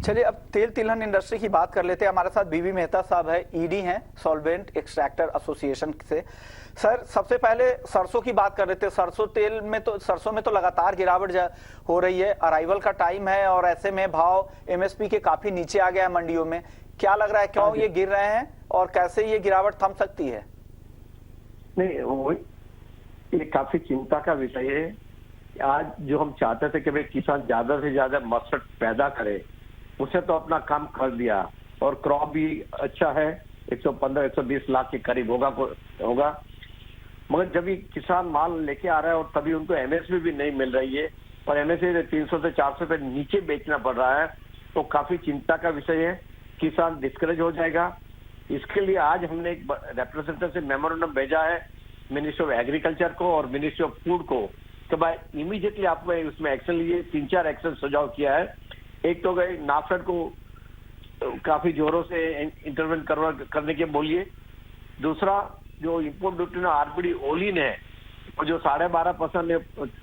चलिए अब तेल तिलहन इंडस्ट्री की बात कर लेते हैं। हमारे साथ बीवी मेहता साहब है, ईडी हैं सॉल्वेंट एक्सट्रैक्टर एसोसिएशन से। सर सबसे पहले सरसों की बात कर रहे थे। सरसों में तो लगातार गिरावट हो रही है। अराइवल का टाइम है और ऐसे में भाव एमएसपी के काफी नीचे आ गया है मंडियों में। क्या लग रहा है, क्यों ये गिर रहे हैं और कैसे ये गिरावट थम सकती है? नहीं, ये काफी चिंता का विषय है। आज जो हम चाहते थे कि भाई किसान ज्यादा से ज्यादा मस्टर्ड पैदा करे, उसे तो अपना काम कर दिया और क्रॉप भी अच्छा है, 115-120 लाख के करीब होगा। मगर जब ये किसान माल लेके आ रहा है और तभी उनको एमएसपी भी नहीं मिल रही है और एमएसपी 300 से 400 रुपए नीचे बेचना पड़ रहा है, तो काफी चिंता का विषय है। किसान डिस्करेज हो जाएगा। इसके लिए आज हमने एक रिप्रेजेंटेटिव मेमोरेंडम भेजा है मिनिस्ट्री ऑफ एग्रीकल्चर को और मिनिस्ट्री ऑफ फूड को, तो भाई इमीडिएटली आप उसमें एक्शन लीजिए। 3-4 एक्शन सुझाव किया है। एक तो गए नाफेड को काफी जोरों से इंटरवेंट करने के बोलिए। दूसरा, जो इंपोर्ट ड्यूटी ना आरबीडी ओलिन है, और जो 12.5%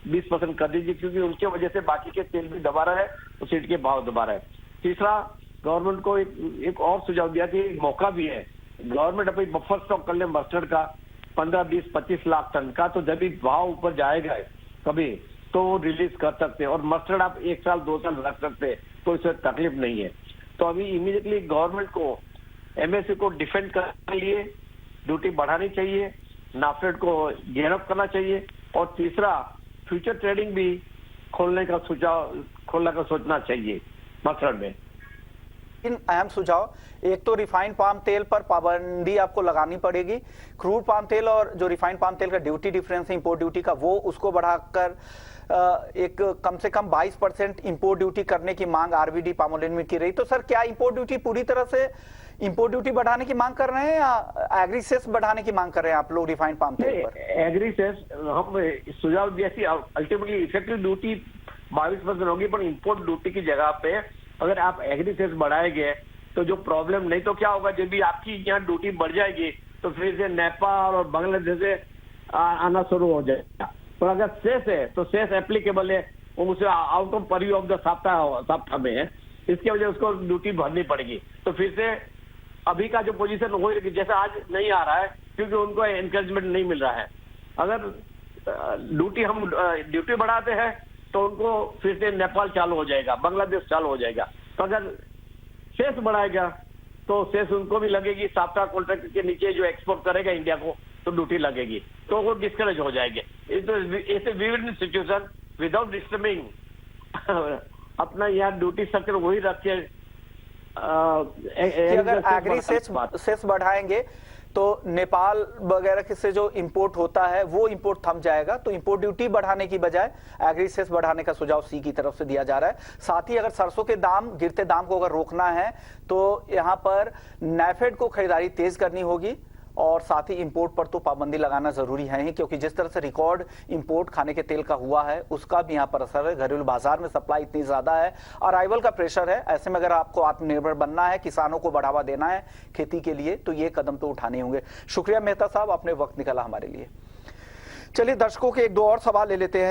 20% कर दीजिए, क्योंकि उनके वजह से बाकी के तेल भी दबा रहा है और सीट के भाव दबा रहा है। तीसरा, गवर्नमेंट को एक और सुझाव दिया कि मौका भी है, गवर्नमेंट अपनी बफर स्टॉक कर ले मस्टर्ड का 15, 20, 25 लाख टन का, तो जब भी भाव ऊपर जाएगा कभी तो वो रिलीज कर सकते हैं और मस्टर्ड आप 1 साल 2 साल रख सकते हैं, तो इससे तकलीफ नहीं है। तो अभी इमीडिएटली गवर्नमेंट को एमएसपी को डिफेंड करने के लिए ड्यूटी बढ़ानी चाहिए, नाफेड को गेन अप करना चाहिए, और तीसरा फ्यूचर ट्रेडिंग भी खोलने का सोचना चाहिए मस्टर्ड में। इन अहम सुझाव, एक तो रिफाइंड पाम तेल पर पाबंदी आपको लगानी पड़ेगी। क्रूड पाम तेल और जो रिफाइंड पाम तेल का ड्यूटी डिफरेंस है इंपोर्ट ड्यूटी का, वो उसको बढ़ाकर एक कम से कम 22% इंपोर्ट ड्यूटी करने की मांग आरबीडी पामोलिन में की रही। तो सर क्या इंपोर्ट ड्यूटी पूरी तरह से इंपोर्ट ड्यूटी बढ़ाने की मांग कर रहे हैं या एग्री सेस बढ़ाने की मांग कर रहे हैं आप लोग रिफाइंड पाम तेल पर? एग्री सेस हम सुझाव दिया कि अल्टीमेटली इफेक्टिव ड्यूटी 22% होगी, पर इंपोर्ट ड्यूटी की जगह पे अगर आप एग्री सेस बढ़ाएंगे तो जो प्रॉब्लम, नहीं तो क्या होगा, जब भी आपकी यहाँ ड्यूटी बढ़ जाएगी तो फिर से नेपाल और बांग्लादेश से आना शुरू हो जाएगा। पर अगर सेस है तो सेस एप्लीकेबल है, उसे out of purview of the सप्ताह में है, इसके वजह उसको ड्यूटी भरनी पड़ेगी। तो फिर से अभी का जो पोजीशन हो जैसा आज नहीं आ रहा है, क्योंकि उनको एनकरेजमेंट नहीं मिल रहा है। अगर हम ड्यूटी बढ़ाते हैं तो उनको फिर से नेपाल चालू हो जाएगा, बांग्लादेश चालू हो जाएगा। तो अगर सेस बढ़ाएगा तो सेस उनको भी लगेगी, साप्ताह कॉन्ट्रैक्ट के नीचे जो एक्सपोर्ट करेगा इंडिया को तो ड्यूटी लगेगी, तो वो डिस्करेज हो जाएंगे। It's win situation without disturbing अपना यहाँ ड्यूटी स्ट्रक्चर वही रखे। अगर एग्री सेस बढ़ाएंगे तो नेपाल वगैरह से जो इंपोर्ट होता है वो इंपोर्ट थम जाएगा। तो इंपोर्ट ड्यूटी बढ़ाने की बजाय एग्री सेस बढ़ाने का सुझाव सी की तरफ से दिया जा रहा है। साथ ही अगर सरसों के गिरते दाम को अगर रोकना है तो यहाँ पर नाफेड को खरीदारी तेज करनी होगी और साथ ही इंपोर्ट पर तो पाबंदी लगाना जरूरी है ही, क्योंकि जिस तरह से रिकॉर्ड इंपोर्ट खाने के तेल का हुआ है उसका भी यहाँ पर असर है। घरेलू बाजार में सप्लाई इतनी ज्यादा है, अराइवल का प्रेशर है। ऐसे में अगर आपको आत्मनिर्भर बनना है, किसानों को बढ़ावा देना है खेती के लिए, तो ये कदम तो उठाने होंगे। शुक्रिया मेहता साहब, आपने वक्त निकाला हमारे लिए। चलिए दर्शकों के 1-2 और सवाल ले लेते हैं।